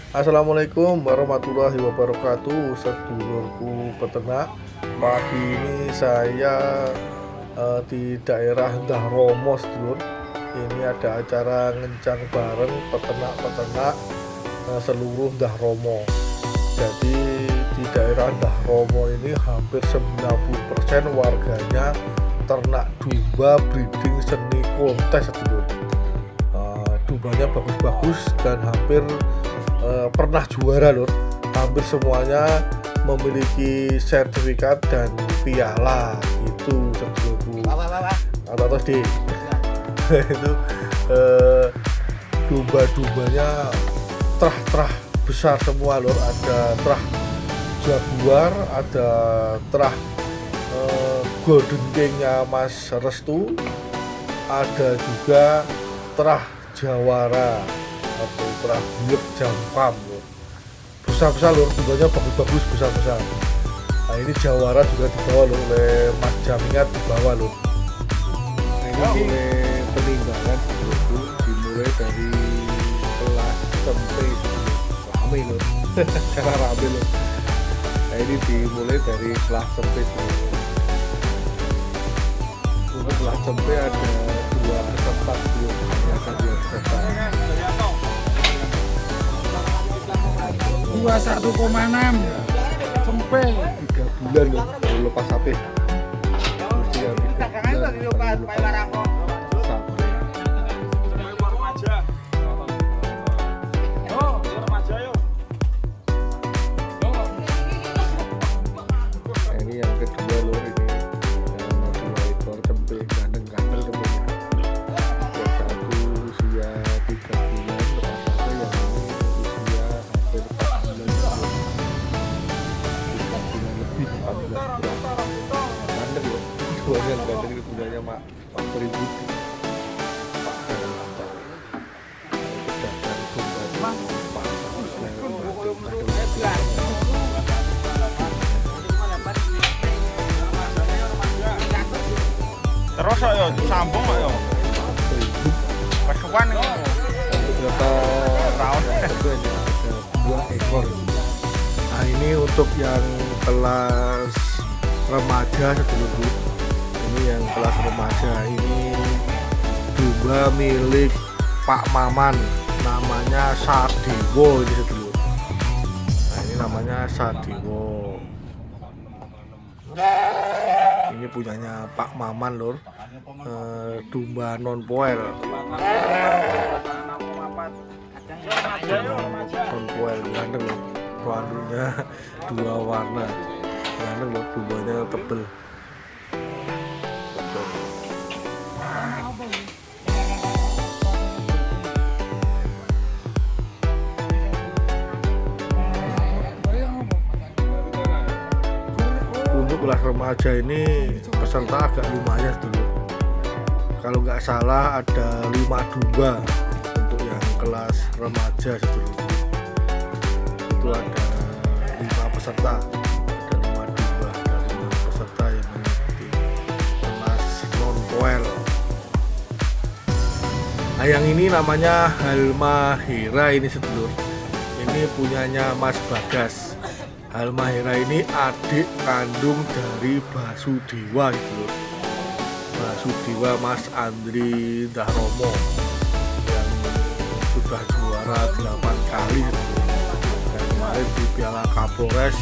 Assalamualaikum warahmatullahi wabarakatuh, sedulurku peternak. Pagi ini saya di daerah Ndah Romo, sedulur. Ini ada acara ngencang bareng peternak-peternak seluruh Ndah Romo. Jadi di daerah Ndah Romo ini hampir 90% warganya ternak domba breeding seni kontes, sedulur. Dombanya bagus-bagus dan hampir pernah juara, lur. Hampir semuanya memiliki sertifikat dan piala itu, sedulurku. Atau di itu domba-dombanya terah-terah besar semua, lur. Ada terah Jaguar, ada terah Golden King-nya Mas Restu, ada juga terah Jawara atau terah Buyut Jampam, lur. Besar-besar, lur, dombanya bagus-bagus, besar-besar. Nah, ini Jawara juga dibawa, lur, oleh Mas Jamingat, dibawa, lur. Ini mulai peninggalan dulu, dimulai dari kelas SMP rame, lur. Cara rame, lur. Nah, ini dimulai dari kelas SMP dulu. Untuk kelas SMP ada 2 peserta dulu, biasa 2 peserta. 21,6 sampai 3 bulan, lur, baru lepas HP. Usia 3 bulan baru lepas HP. Nah, ini yang kedua, lur, ini 2 ekor cempe gandeng-gandeng cempenya. Yang satu usia 3 bulan lepas HP, yang ini usia hampir 4 bulan, 3 bulan lebih, 14 bulan. Gandeng, lur, duanya gandeng, itu punyanya Mak Peribu. Pak Hermanto. Pedagang domba Pak Terus ayo sambung ayo. Perkewan itu. beberapa tahun itu ada 2 ekor. Nah, ini untuk yang kelas remaja, sedulurku. Ini yang kelas remaja, ini domba milik Pak Maman, namanya Sadewo, ini, sedulur. Nah, ini namanya Sadewo. Ini punyanya Pak Maman, lur. Domba non poel. Non poel gandeng, lur. Randunya 2 warna. Gandeng, lur, dombanya tebel. Untuk kelas remaja ini peserta agak lumayan, dulu. Kalau nggak salah ada 5 domba untuk yang kelas remaja, dulu. Itu ada 5 peserta, ada 5 domba dan 5 peserta yang mengikuti kelas non poel. Nah, yang ini namanya Halmahera, ini, sedulur. Ini punyanya Mas Bagas. Halmahera ini adik kandung dari Basudewa, gitu, lur. Basudewa Mas Andri Ndah Romo yang sudah juara 8 kali, gitu, lur. Dan kemarin di Piala Kapolres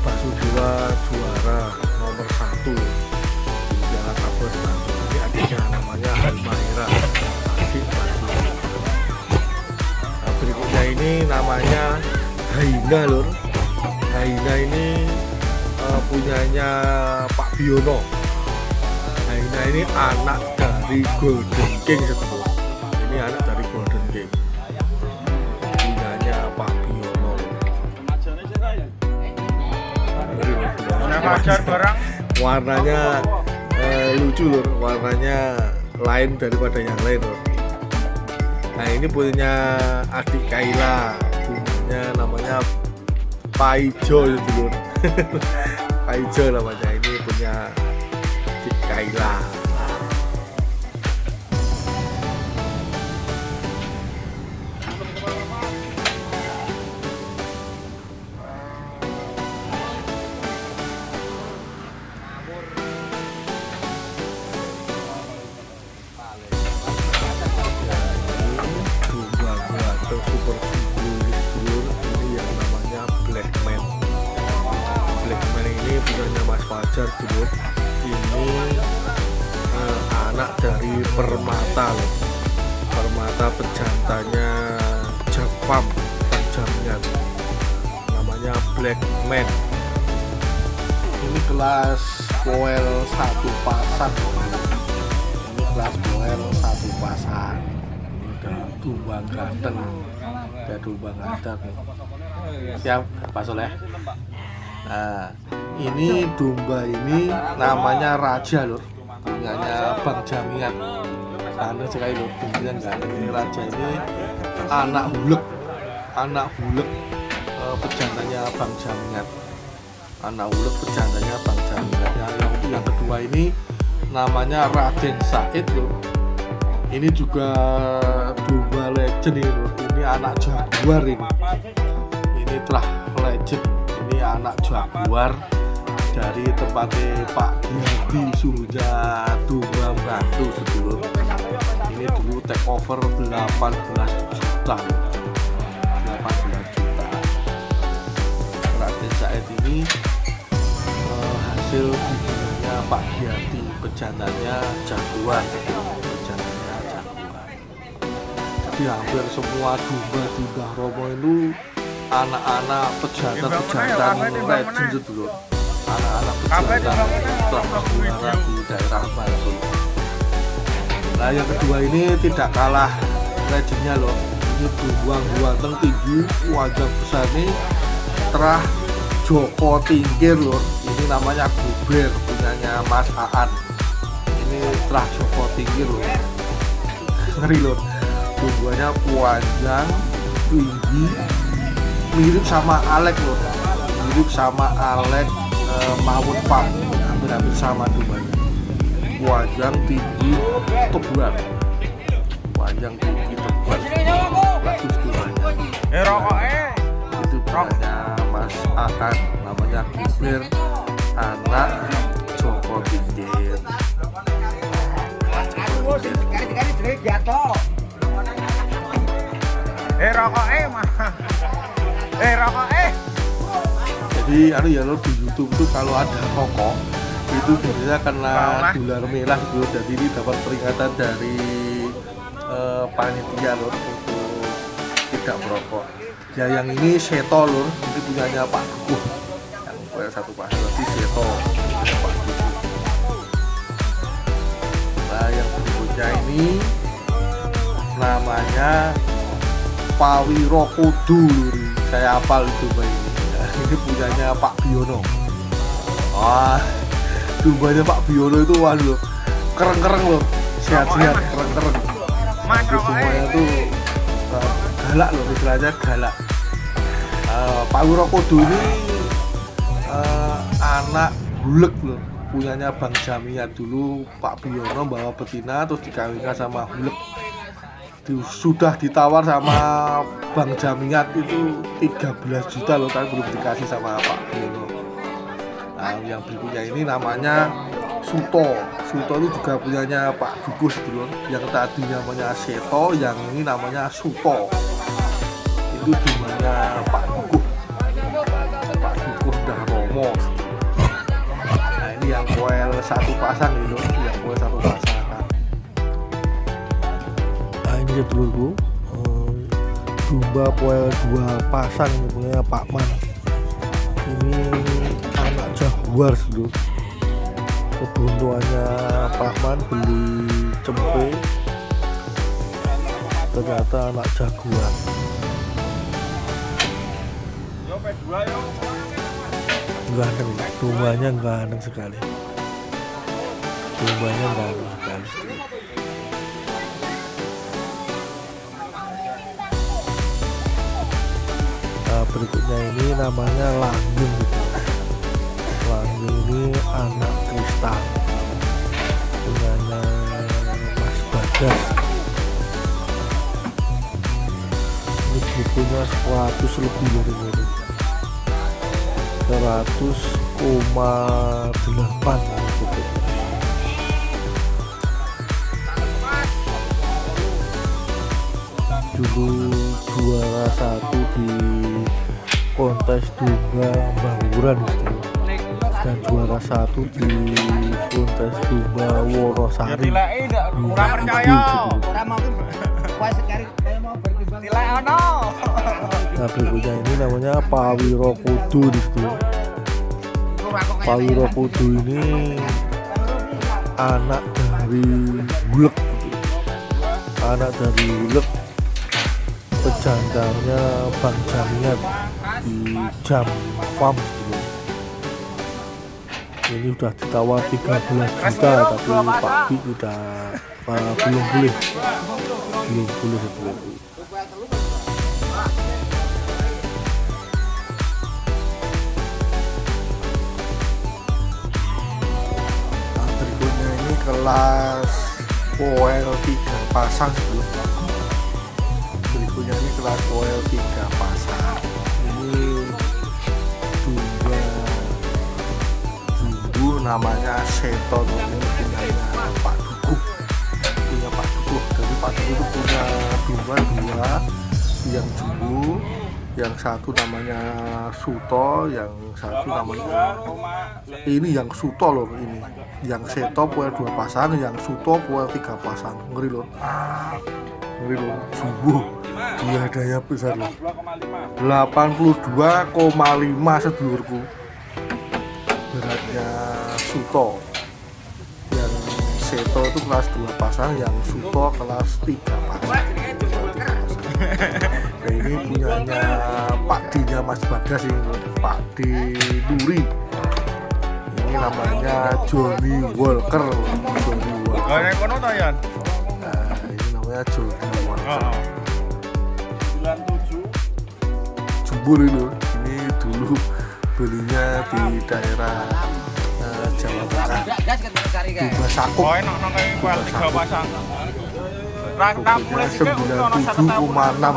Basudewa juara nomor 1 di Piala Kapolres Bantul. Ini adiknya namanya Halmahera, adik Basudewa. Nah, berikutnya ini namanya Haina, lur. Haina ini punyanya Pak Biono. Haina ini anak dari Golden King, sedulur. Ini anak dari Golden King, punyanya Pak Biono, lur. Warnanya lucu, lur. Warnanya lain daripada yang lain, lur. Nah, ini punya adik Kaila, punyanya namanya Paijo, sedulur. Paijo namanya, ini punya adik Kaila. wajar dulu. Ini anak dari permata loh. Permata pejantannya Jepang penjaminan, namanya Black Man. Ini kelas poel 1 pasang. Ini kelas poel 1 pasang. Ini udah tumbang ganteng, udah tumbang ganteng. Siap Pak Soleh. Nah, ini domba ini namanya Raja lur, punyanya Bang Jamiat. Ganteng sekali lur, beneran ganteng. Ini Raja ini anak hulek pejantannya Bang Jamiat. Anak hulek pejantannya Bang Jamiat. Yang kedua ini namanya Raden Said lur. Ini juga domba legend ini lur. Ini anak jaguar ini. Ini telah legend. Ini anak jaguar dari tempatnya Pak Giyadi Suruja Domba Batu sedulur. Ini dulu take over 18 juta. 18 juta. Raden Said ini hasil bikinannya Pak Giyadi, pejantannya jaguar. Pejantannya jaguar. Jadi hampir semua domba di Mbah Romo itu anak-anak pejantan legend dulu. Anak-anak pejantan terjuara di daerah Bantul. Nah yang kedua ini tidak kalah legendnya loh. Ini domba ganteng tinggi, wajah besar ini terah Joko Tingkir loh. Ini namanya Guber, punyanya Mas Aan. Ini terah Joko Tingkir loh. Ngeri loh. Dombanya panjang, tinggi, mirip sama Alek loh, mirip sama Alek Mahmud Pam, hampir sama dombanya. Panjang, tinggi, tebal, panjang, tinggi, tebal, bagus dombanya. Itu dombanya Mas Aan, namanya Guber, anak Joko Tingkir. Jadi ya lo di YouTube tuh kalau ada rokok itu biasanya kena dolar merah gitu. Jadi ini dapat peringatan dari panitia lor untuk tidak merokok. Ya yang ini Seto lor, ini punyanya Pak Dukuh. Yang poel 1 pasang berarti Seto punya Pak Dukuh. Nah yang berikutnya ini namanya Pawiro Kudu. Saya hafal itu ini. Ini punyanya Pak Biono. Wah, dombanya Pak Biono itu waduh keren-keren loh, sehat-sehat, keren-keren. Semuanya tuh galak loh, istilahnya galak. Pawiro Kudu ini anak hulek loh, punyanya Bang Jamiat. Dulu Pak Biono bawa betina terus dikawinkan sama hulek. Sudah ditawar sama Bang Jamiat itu 13 juta loh, tapi belum dikasih sama Pak Biono. Nah yang berikutnya ini namanya Suto. Suto itu juga punyanya Pak Dukuh dulu. Yang tadi namanya Seto, yang ini namanya Suto. Itu dimana Pak Dukuh. Pak Dukuh Mbah Romo. Nah ini yang poel 1 pasang gitu, yang poel 1 pasang. Ini dulu domba poel 2 pasang punya Pak Man. Ini anak jaguar dulu. Keberuntungannya Pak Man beli cempe, ternyata anak jaguar. Ganteng, dombanya ganteng sekali. Dombanya ganteng sekali. Berikutnya ini namanya Langgeng. Langgeng ini anak kristal punyanya Mas Bagas. Ini bukunya 100 lebih dari ini, 100,8 bukunya. Dulu juara 1 di kontes domba Bangguran itu. dan juara 1 di kontes domba Wonosari. Kurang percaya. Nah berikutnya ini namanya Pawiro Kudu di situ. Pawiro Kudu ini anak dari Hulek, pejantannya Bang Jamiat di Jam Farm gitu. Ini udah ditawar 13 juta tapi Pak Bi udah belum boleh sebelum. Nah, berikutnya ini kelas OL 3 pasang sebelum. Berikutnya ini kelas OL 3 pasang. Ini jumbo namanya Seton, ini punya Pak Dukuh. Jadi Pak Dukuh itu punya domba 2, yang jumbo, yang satu namanya Suto, yang satu namanya ini yang Suto loh, ini yang Seto poel 2 pasang, yang Suto poel 3 pasang. Ngeri loh jumbo, dia daya besar loh, 82,5 sedulurku beratnya Suto. Yang Seto itu kelas 2 pasang, yang Suto kelas 3 pasang. Nah ini punyanya Pak D-nya Mas Bagas ini, Pak D Duri. Ini namanya Johnny Walker. Nah, ini namanya Johnny Walker. 97. Jumbo ini dulu belinya di daerah Jawa Tengah. Domba Sakop. Oh, enak nang kuel 3 pasang. Pokoknya 97,6.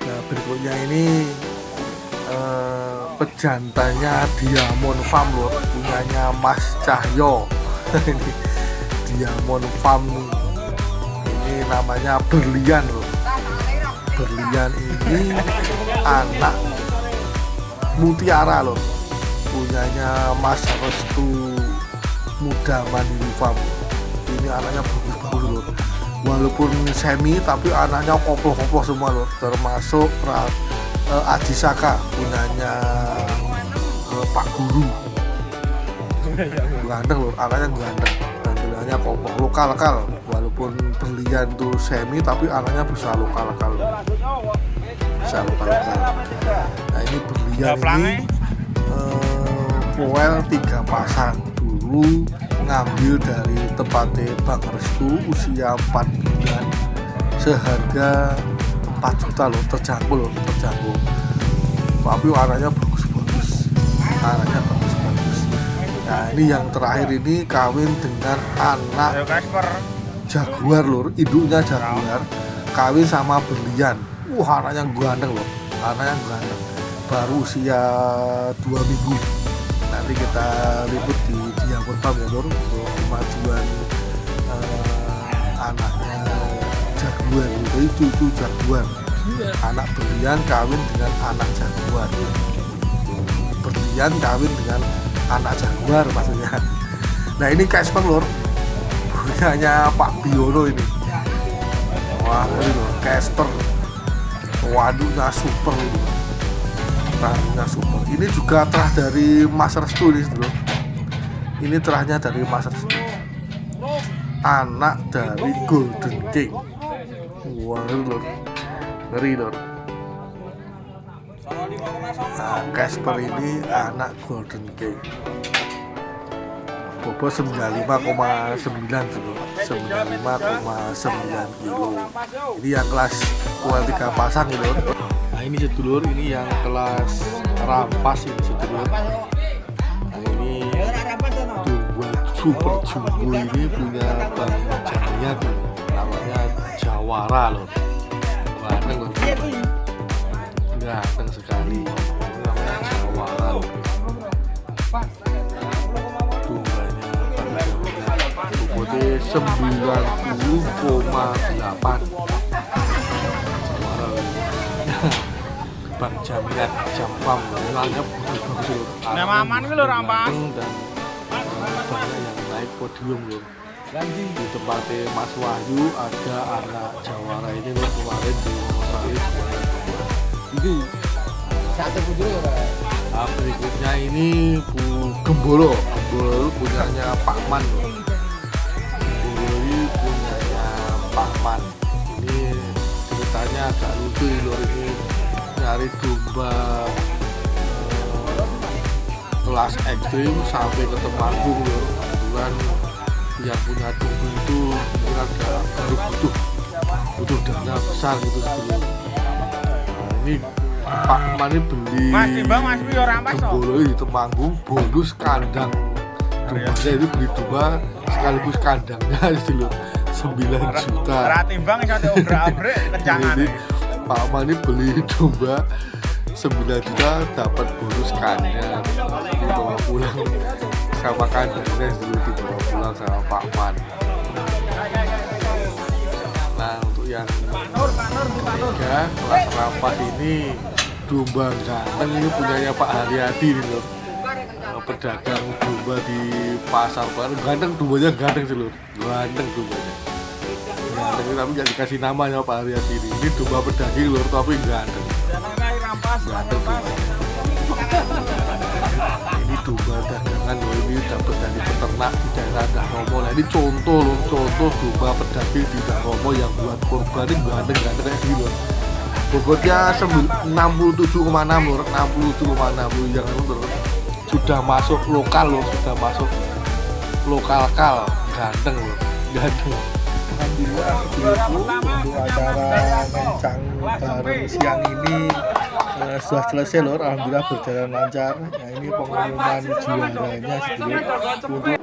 Nah berikutnya ini pejantannya Diamond Farm loh, punyanya Mas Cahyo. Ini Diamond Farm ini namanya Berlian loh. Berlian ini anak mutiara loh, punyanya Mas Restu Muda Mandiri Farm. Ini anaknya bagus-bagus loh, walaupun semi tapi anaknya koplo-koplo semua loh, termasuk Aji Saka punyanya Pak Guru. Ganteng loh, anaknya ganteng dan punyanya koplo lokal, walaupun Berlian tuh semi tapi anaknya bisa lokal. Nah ini Berlian ini poel 3 pasang, dulu ngambil dari tempatnya Bang Restu usia 4 bulan seharga 4 juta loh, terjangkau. Tapi anaknya bagus. Nah ini yang terakhir ini kawin dengan anak Jaguar lur, induknya Jaguar, kawin sama Berlian. Anaknya ganteng loh, baru usia 2 minggu. Nanti kita liput di Diamond Farm ya lur, untuk kemajuan anaknya Jaguar. Jadi cucu Jaguar, anak Berlian kawin dengan anak Jaguar. Berlian kawin dengan anak Jaguar maksudnya. Nah ini Casper lur, punyanya Pak Biono ini. Wah ini loh Casper, waduknya super ini, terahnya super. Ini juga terah dari Mas Restu nih loh. Ini terahnya dari Mas Restu, anak dari Golden King. Wah ngeri lor. Nah, Casper ini anak Golden King, bobot 95,9 kilo. Ini yang kelas poel 3 pasang gitu. Nah ini sedulur, ini yang kelas rampas ini sedulur. Nah ini dua super jumbo ini punya Bang Jamiat, namanya Jawara loh. Ganteng loh, ganteng sekali. Ini namanya Jawara loh. Bobotnya 90,8. Bank Jaminan Jampam nilainya bagus lur. Nama aman iki lho, Rampas. Dan banyak yang naik podium lur. Di tempatnya Mas Wahyu ada anak Jawara ini lur, kemarin di Australia juara 2. Ini satu putri ya, Pak. Nah, berikutnya ini Bu Gembolo punyanya Pak Man. Gembolo ini punyanya Pak Man. Ini ceritanya agak lucu lur, ini nyari domba kelas ekstrim sampai ke Temanggung lur. Kebetulan yang punya domba itu mungkin agak baru butuh dana besar gitu sebelum. Nah, ini Pak Man ini beli Mas timbang Mas Wi ora Rampas to. Gembolo di Temanggung bonus kandang dombanya itu beli domba sekaligus kandangnya itu loh 9 juta. Ora timbang iso diobrak-abrik kencangane. Jadi Pak Man ini beli domba 9 juta dapat bonus kandang, dibawa pulang sama kandangnya dulu, dibawa pulang sama Pak Man. Nah untuk yang ketiga kelas Rampas ini domba ganteng ini punyanya Pak Haryadi nih loh, pedagang domba di pasar baru. Ganteng dombanya, ganteng sih lho, ganteng dombanya ganteng, tapi nggak dikasih nama sama Pak Haryadi ini. Ini domba pedaging lur tapi ganteng dombanya. Ini domba dagangan loh, ini dapat dari peternak di daerah Dahromo. Nah ini contoh loh, contoh domba pedaging di Dahromo yang buat korban ini ganteng kayak gini loh. Bobotnya 67,6 lur, 67,6 yang lur. Sudah masuk lokal loh, sudah masuk lokal ganteng loh, ganteng. Alhamdulillah sebelumku untuk acara Mencang bareng siang ini sudah selesai lor. Alhamdulillah berjalan lancar. Nah ini pengumuman juaranya sebelum untuk